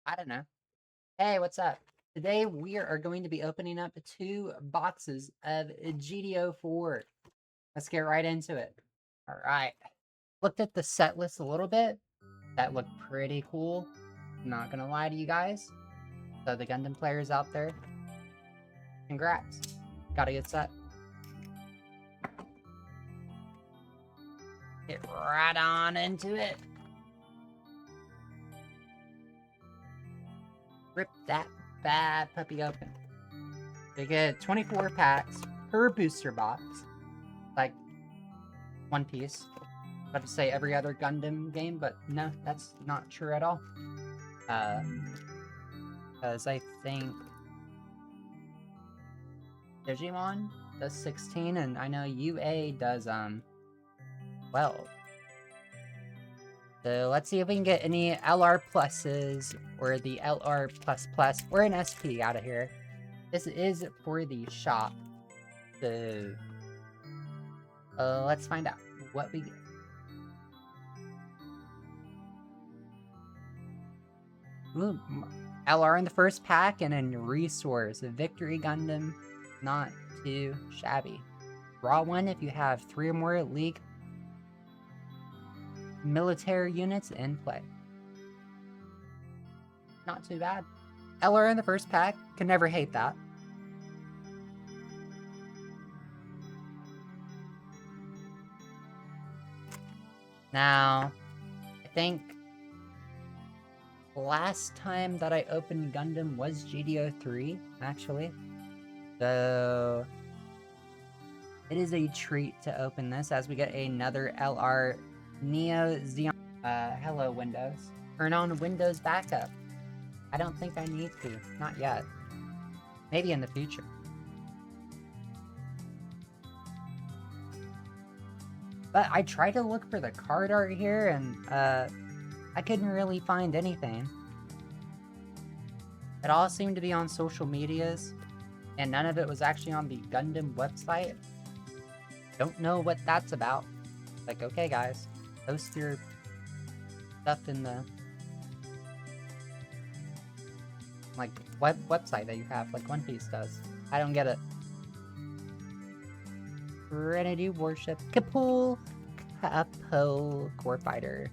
I don't know. Hey, what's up? Today we are going to be opening up 2 boxes of GD04. Let's get right into it. All right. Looked at the set list a little bit. That looked pretty cool. Not gonna lie to you guys. So the Gundam players out there, congrats. Got a good set. Get right on into it. Rip that bad puppy open. They get 24 packs per booster box. Like One Piece. About to say every other Gundam game, but no, that's not true at all. Because I think Digimon does 16, and I know UA does 12. So let's see if we can get any LR pluses or the LR plus plus or an SP out of here. This is for the shop. So let's find out what we get. Ooh, LR in the first pack and a resource. A Victory Gundam, not too shabby. Draw one if you have 3 or more League military units in play. Not too bad. LR in the first pack, can never hate that. Now, I think last time that I opened Gundam was GD03, actually. So it is a treat to open this as we get another LR Neo Xeon. Hello, Windows. Turn on Windows backup. I don't think I need to. Not yet. Maybe in the future. But I tried to look for the card art here, and I couldn't really find anything. It all seemed to be on social medias, and none of it was actually on the Gundam website. Don't know what that's about. Like, okay, guys, post your stuff in the website that you have, like One Piece does. I don't get it. Trinity Warship, Kapul, Capo, Core Fighter,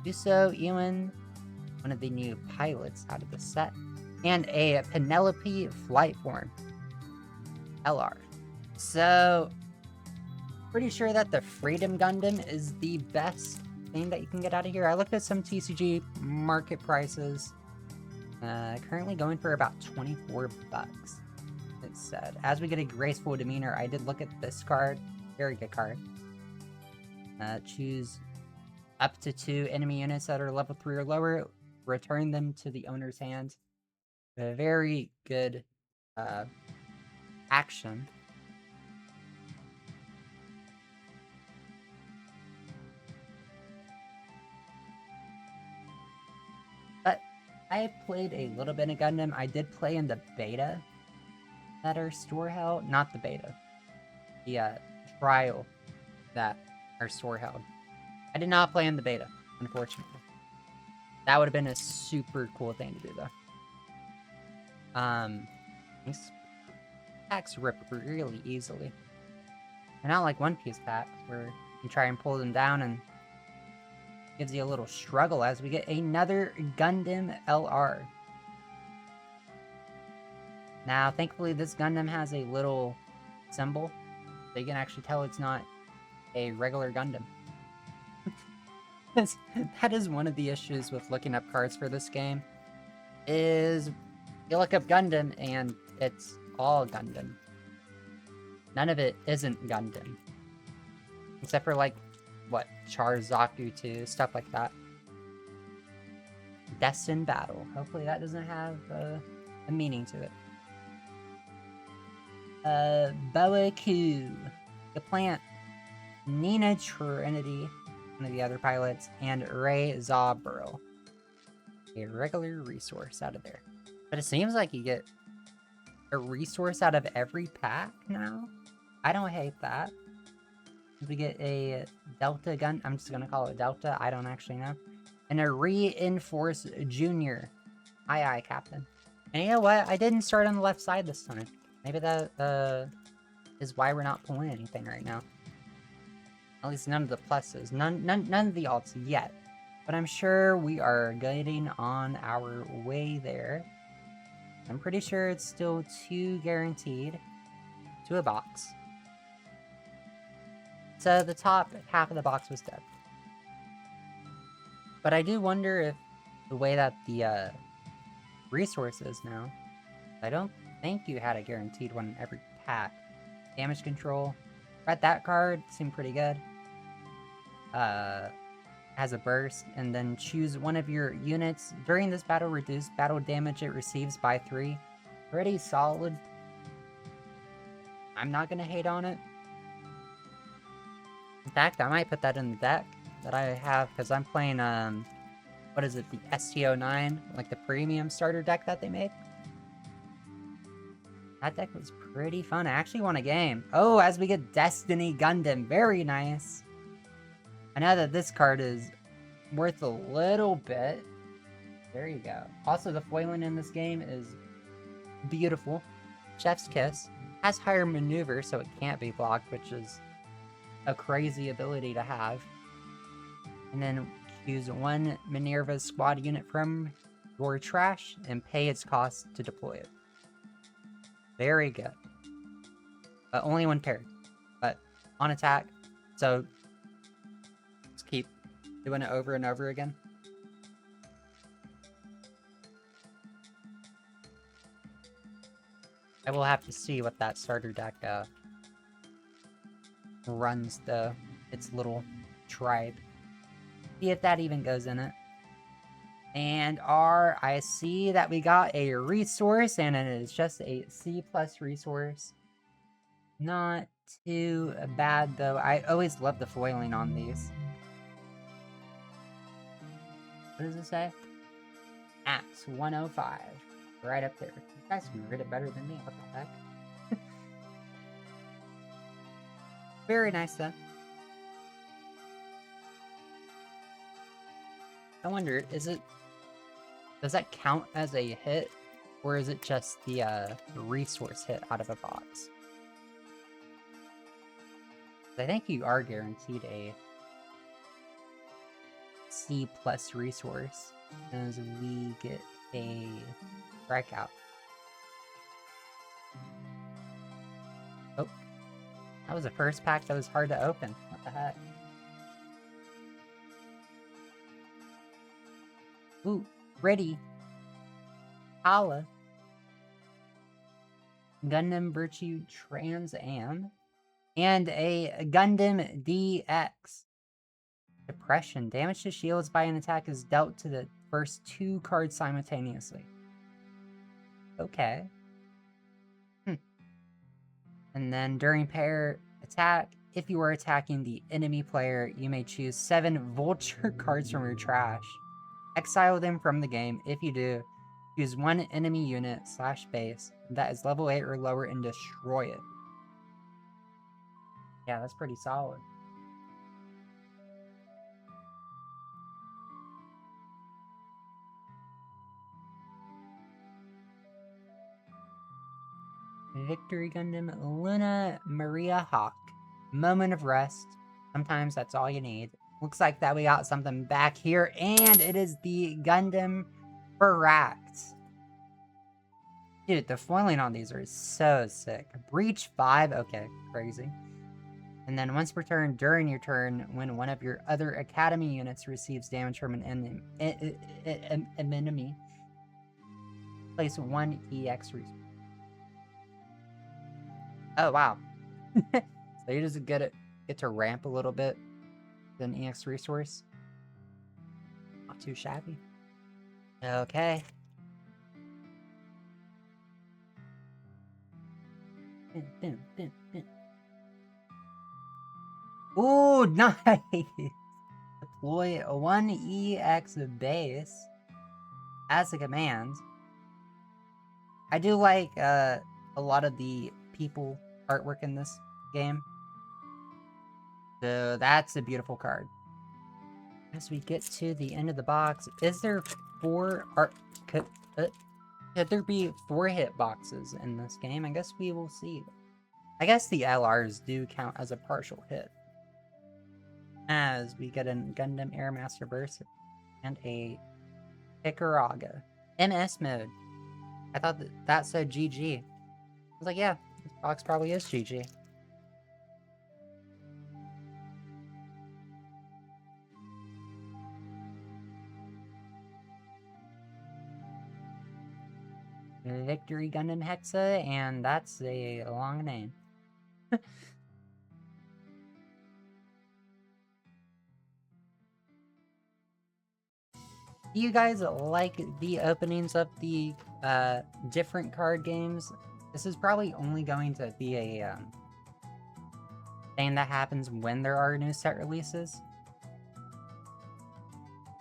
Uso, Ewan, one of the new pilots out of the set, and a Penelope flight form, LR. So, pretty sure that the Freedom Gundam is the best thing that you can get out of here. I looked at some TCG market prices. Currently going for about 24 bucks. It said. As we get a graceful demeanor, I did look at this card. Very good card. Choose up to 2 enemy units that are level 3 or lower. Return them to the owner's hand. A very good action. But I played a little bit of Gundam. I did play in the beta that our store held. Not the beta. The trial that our store held. I did not play in the beta, unfortunately. That would have been a super cool thing to do, though. These packs rip really easily. They're not like One Piece packs, where you try and pull them down and gives you a little struggle as we get another Gundam LR. Now, thankfully, this Gundam has a little symbol, so you can actually tell it's not a regular Gundam. That is one of the issues with looking up cards for this game, is you look up Gundam and it's all Gundam. None of it isn't Gundam. Except for, like, what, Charzaku 2, stuff like that. Destined Battle. Hopefully that doesn't have a meaning to it. Boaku, the plant, Nina Trinity, one of the other pilots, and Ray Zabro, a regular resource out of there. But it seems like you get a resource out of every pack now. I don't hate that. We get a Delta gun. I'm just gonna call it Delta. I don't actually know. And a Reinforced Junior. Aye, aye, Captain. And you know what? I didn't start on the left side this time. Maybe that is why we're not pulling anything right now. At least none of the pluses. None of the alts yet. But I'm sure we are getting on our way there. I'm pretty sure it's still 2 guaranteed to a box. So the top half of the box was dead. But I do wonder if the way that the resource is now, I don't think you had a guaranteed one in every pack. Damage control. Read that card, seemed pretty good. Has a burst, and then choose one of your units. During this battle, reduce battle damage it receives by 3. Pretty solid. I'm not gonna hate on it. In fact, I might put that in the deck that I have, because I'm playing, what is it, the STO9, like the premium starter deck that they made. That deck was pretty fun. I actually won a game. Oh, as we get Destiny Gundam. Very nice. I know that this card is worth a little bit. There you go. Also, the foiling in this game is beautiful. Chef's Kiss. Has higher maneuver, so it can't be blocked, which is a crazy ability to have. And then choose one Minerva squad unit from your trash and pay its cost to deploy it. Very good. But only one paired. But on attack. So let's keep doing it over and over again. I will have to see what that starter deck runs its little tribe. See if that even goes in it. And I see that we got a resource, and it is just a C+ resource. Not too bad, though. I always love the foiling on these. What does it say? Axe 105. Right up there. You guys can read it better than me. What the heck? Very nice, though. I wonder, does that count as a hit, or is it just the resource hit out of a box? I think you are guaranteed a C+ resource as we get a strikeout. Oh, that was the first pack that was hard to open. What the heck? Ooh, ready. Holla. Gundam Virtue Trans Am. And a Gundam DX. Depression. Damage to shields by an attack is dealt to the first 2 cards simultaneously. Okay. And then during pair attack, if you are attacking the enemy player, you may choose 7 Vulture cards from your trash. Exile them from the game. If you do, choose 1 enemy unit / base that is level 8 or lower and destroy it. Yeah, that's pretty solid. Victory Gundam Luna Maria Hawk. Moment of rest. Sometimes that's all you need. Looks like that we got something back here, and it is the Gundam Baract. Dude, the foiling on these are so sick. Breach 5, okay, crazy. And then once per turn, during your turn, when one of your other Academy units receives damage from an enemy, place 1 EX resource. Oh, wow. So you just get to ramp a little bit with an EX resource. Not too shabby. Okay. Ooh, nice! Deploy 1 EX base as a command. I do like a lot of the people artwork in this game. So that's a beautiful card. As we get to the end of the box, is there 4 art... Could there be 4 hitboxes in this game? I guess we will see. I guess the LRs do count as a partial hit. As we get a Gundam Airmaster Burst and a Icaraga. MS mode. I thought that said GG. I was like, yeah, this box probably is GG. Victory Gundam Hexa, and that's a long name. Do you guys like the openings of the different card games? This is probably only going to be a thing that happens when there are new set releases.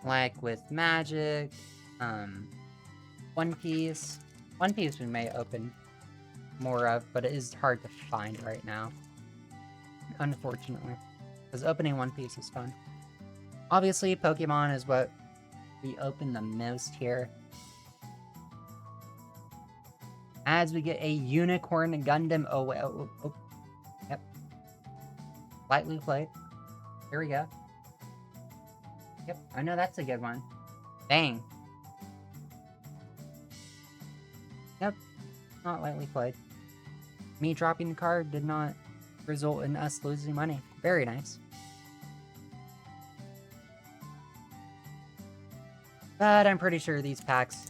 Like with Magic, One Piece. One Piece we may open more of, but it is hard to find right now. Unfortunately. Because opening One Piece is fun. Obviously, Pokemon is what we open the most here. As we get a Unicorn Gundam. Oh, yep. Lightly played. Here we go. Yep, I know that's a good one. Bang. Yep, not lightly played. Me dropping the card did not result in us losing money. Very nice. But I'm pretty sure these packs,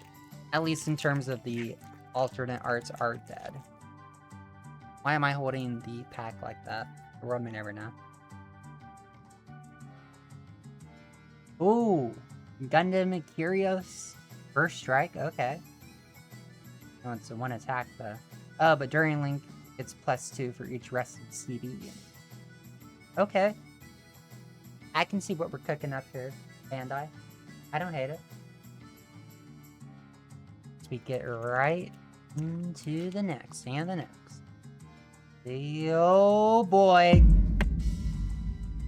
at least in terms of the alternate arts, are dead. Why am I holding the pack like that? The world may never know. Ooh, Gundam Curios First Strike, okay. Oh, it's a 1 attack though. Oh, but during Link, it's +2 for each rested CD. Okay. I can see what we're cooking up here, Bandai. I don't hate it. So we get right into the next, and the next. Oh boy.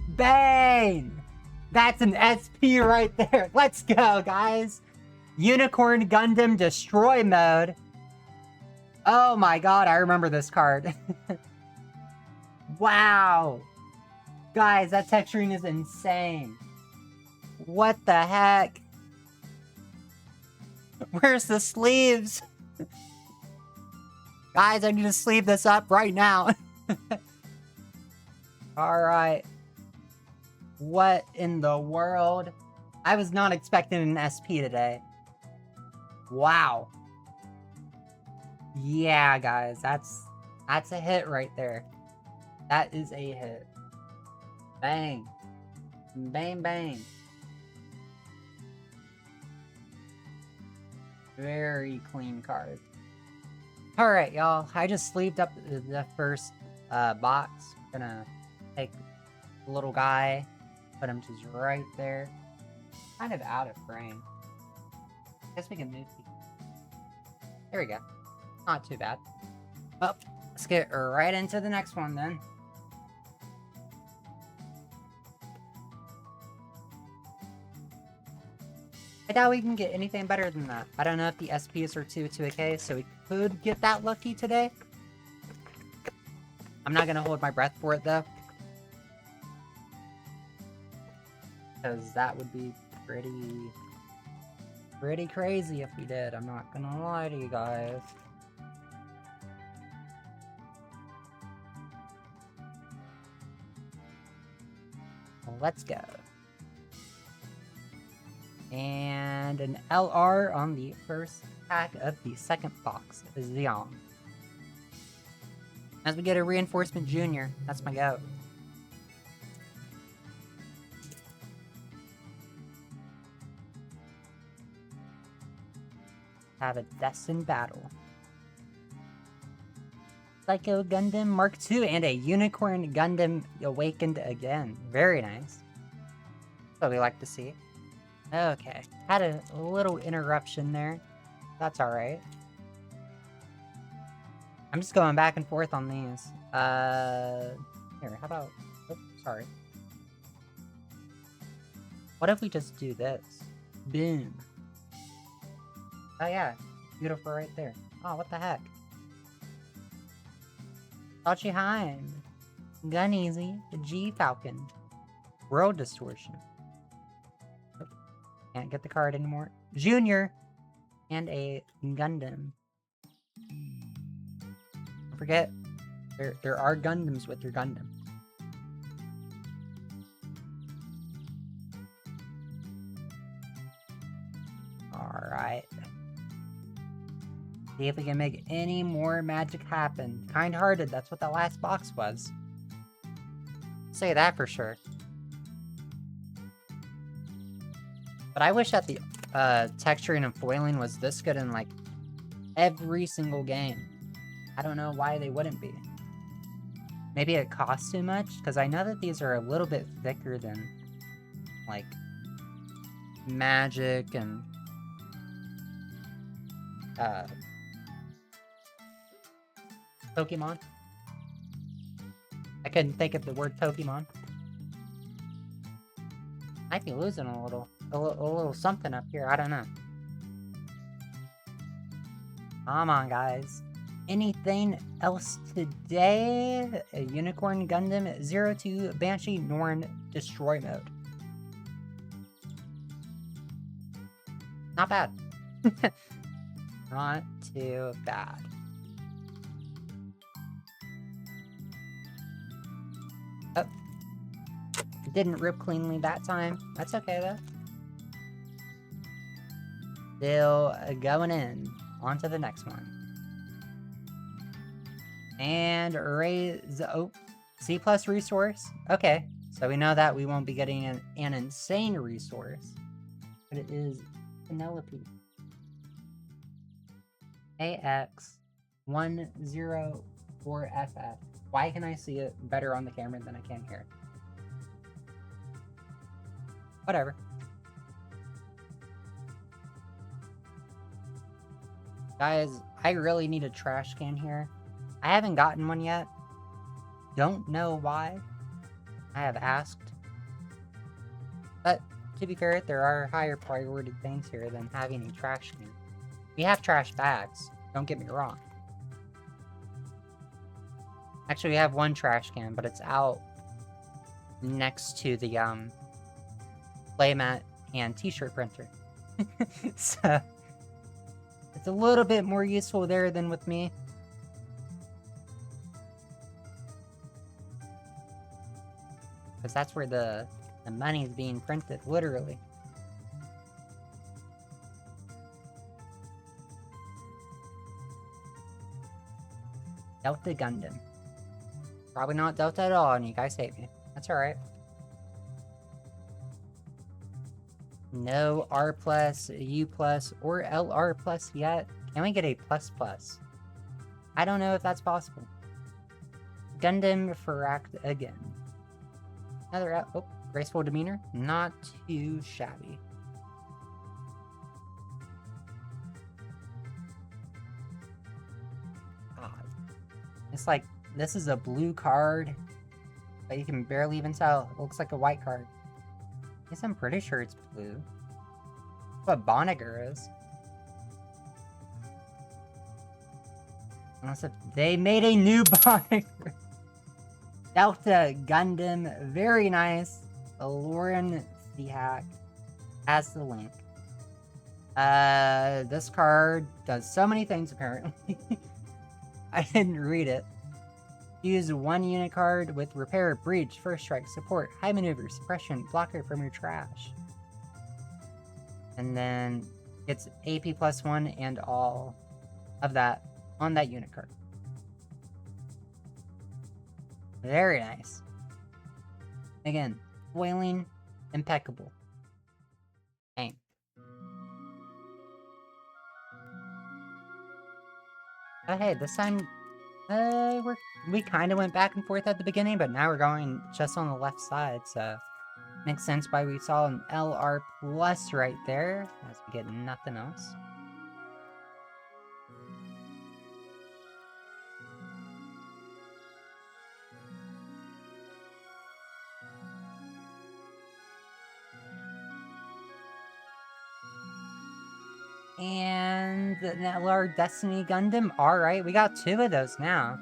Bang! That's an SP right there. Let's go, guys. Unicorn Gundam Destroy Mode. Oh my god, I remember this card. Wow. Guys, that texturing is insane. What the heck? Where's the sleeves? Guys, I need to sleeve this up right now. Alright. What in the world? I was not expecting an SP today. Wow. Yeah, guys, that's a hit right there. That is a hit. Bang. Bang, bang. Very clean card. Alright, y'all. I just sleeved up the first box. Gonna take the little guy, put him just right there. Kind of out of frame. Guess we can move. There we go. Not too bad. Well, let's get right into the next one then. I doubt we can get anything better than that. I don't know if the SPs are 2 to a K, so we could get that lucky today. I'm not gonna hold my breath for it though. Because that would be pretty crazy if we did. I'm not gonna lie to you guys. Let's go. And an LR on the first pack of the second box is Xiong. As we get a Reinforcement Junior, that's my go. Have a Destined Battle. Psycho Gundam Mark II and a Unicorn Gundam Awakened again. Very nice. That's what we like to see. Okay. Had a little interruption there. That's alright. I'm just going back and forth on these. Here, how about... Oops, sorry. What if we just do this? Boom. Oh yeah, Beautiful right there. Oh, what the heck? Tachi Heim. Gun Easy. The G Falcon. World Distortion. Oh, can't get the card anymore. Junior. And a Gundam. Don't forget, there are Gundams with your Gundam. Alright. See if we can make any more magic happen. Kind-hearted, that's what that last box was. Say that for sure. But I wish that the texturing and foiling was this good in like every single game. I don't know why they wouldn't be. Maybe it costs too much, because I know that these are a little bit thicker than like Magic and Pokemon. I couldn't think of the word Pokemon. Might be losing a little something up here. I don't know. Come on, guys. Anything else today? A Unicorn Gundam 02 Banshee Norn Destroy Mode. Not bad. Not too bad. Oh. It didn't rip cleanly that time. That's okay, though. Still going in. On to the next one. And raise... Oh, C+ resource. Okay. So we know that we won't be getting an insane resource. But it is Penelope. AX104FF. Why can I see it better on the camera than I can here? Whatever. Guys, I really need a trash can here. I haven't gotten one yet. Don't know why. I have asked. But, to be fair, there are higher priority things here than having a trash can. We have trash bags, don't get me wrong. Actually, we have one trash can, but it's out next to the playmat and t-shirt printer. So, it's a little bit more useful there than with me. Because that's where the money is being printed, literally. Delta Gundam. Probably not Delta at all, and you guys hate me. That's alright. No R+, U+, or LR+ yet. Can we get a ++? I don't know if that's possible. Gundam Ferract again. Another graceful demeanor. Not too shabby. God. It's like, this is a blue card, but you can barely even tell. It looks like a white card. I guess I'm pretty sure it's blue. What Boniger is. Unless if they made a new Boniger. Delta Gundam, very nice. Lauren Seahack has the link. This card does so many things apparently. I didn't read it. Use one unit card with repair, breach, first strike, support, high maneuver, suppression, blocker from your trash. And then it's AP +1 and all of that on that unit card. Very nice. Again, foiling, impeccable. Dang. Oh hey, this time, we kind of went back and forth at the beginning, but now we're going just on the left side, so makes sense why we saw an LR+ right there, as we get nothing else. And an LR Destiny Gundam. Alright, we got 2 of those now.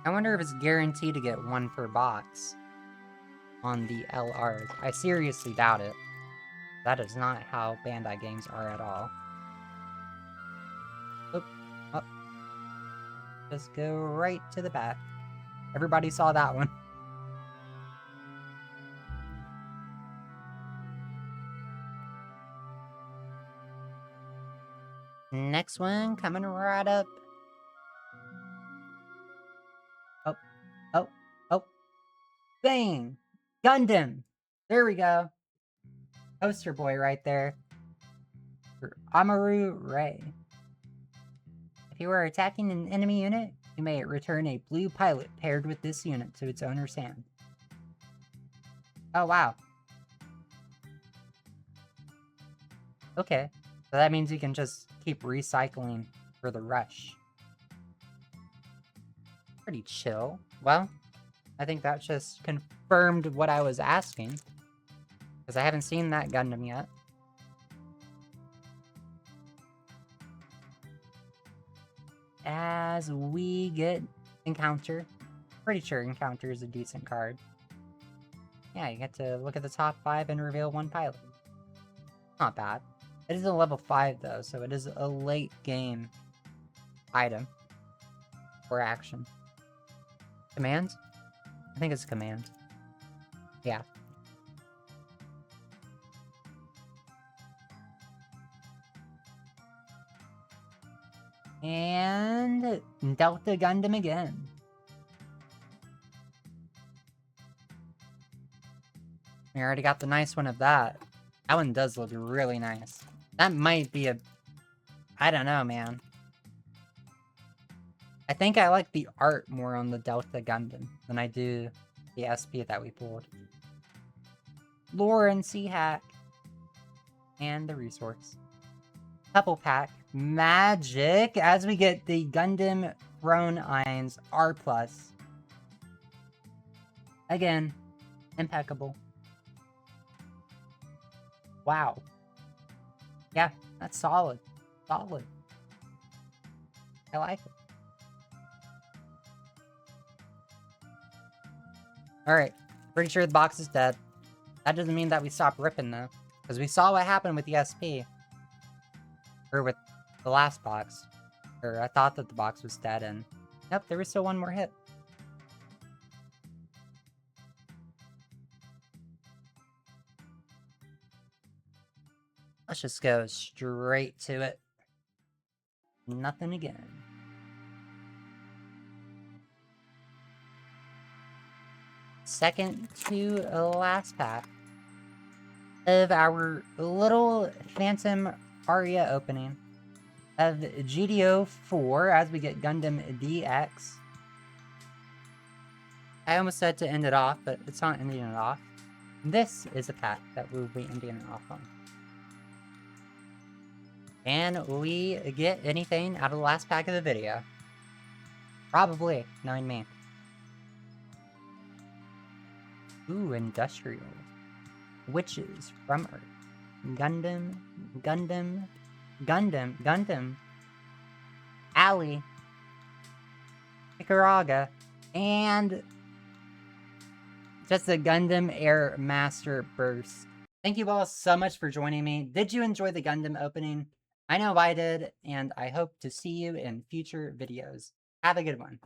I wonder if it's guaranteed to get 1 per box on the LRs. I seriously doubt it. That is not how Bandai games are at all. Oop. Oh. Just go right to the back. Everybody saw that one. Next one coming right up. Oh, oh, oh. Bang! Gundam! There we go. Poster boy right there. For Amaru Ray. If you are attacking an enemy unit, you may return a blue pilot paired with this unit to its owner's hand. Oh, wow. Okay. So that means you can just keep recycling for the rush. Pretty chill. Well, I think that just confirmed what I was asking. Because I haven't seen that Gundam yet. As we get Encounter. Pretty sure Encounter is a decent card. Yeah, you get to look at the top 5 and reveal 1 pilot. Not bad. It is a level 5 though, so it is a late game item. Or action. Command? I think it's command. Yeah. And Delta Gundam again. We already got the nice one of that. That one does look really nice. That might be a... I don't know, man. I think I like the art more on the Delta Gundam than I do the SP that we pulled. Lore and C-Hack. And the resource. Couple pack. Magic! As we get the Gundam Throne Irons R+. Again, impeccable. Wow. Yeah, that's solid. Solid. I like it. Alright, pretty sure the box is dead. That doesn't mean that we stop ripping, though. Because we saw what happened with the SP. Or with the last box. Or I thought that the box was dead, and... Yep, there was still one more hit. Let's just go straight to it. Nothing again. Second to last pack of our little Phantom Aria opening of GD04 as we get Gundam DX. I almost said to end it off, but it's not ending it off. This is a pack that we'll be ending it off on. Can we get anything out of the last pack of the video? Probably, knowing me. Ooh, Industrial. Witches from Earth. Gundam. Ali. Icaraga. And just a Gundam Air Master Burst. Thank you all so much for joining me. Did you enjoy the Gundam opening? I know I did, and I hope to see you in future videos. Have a good one.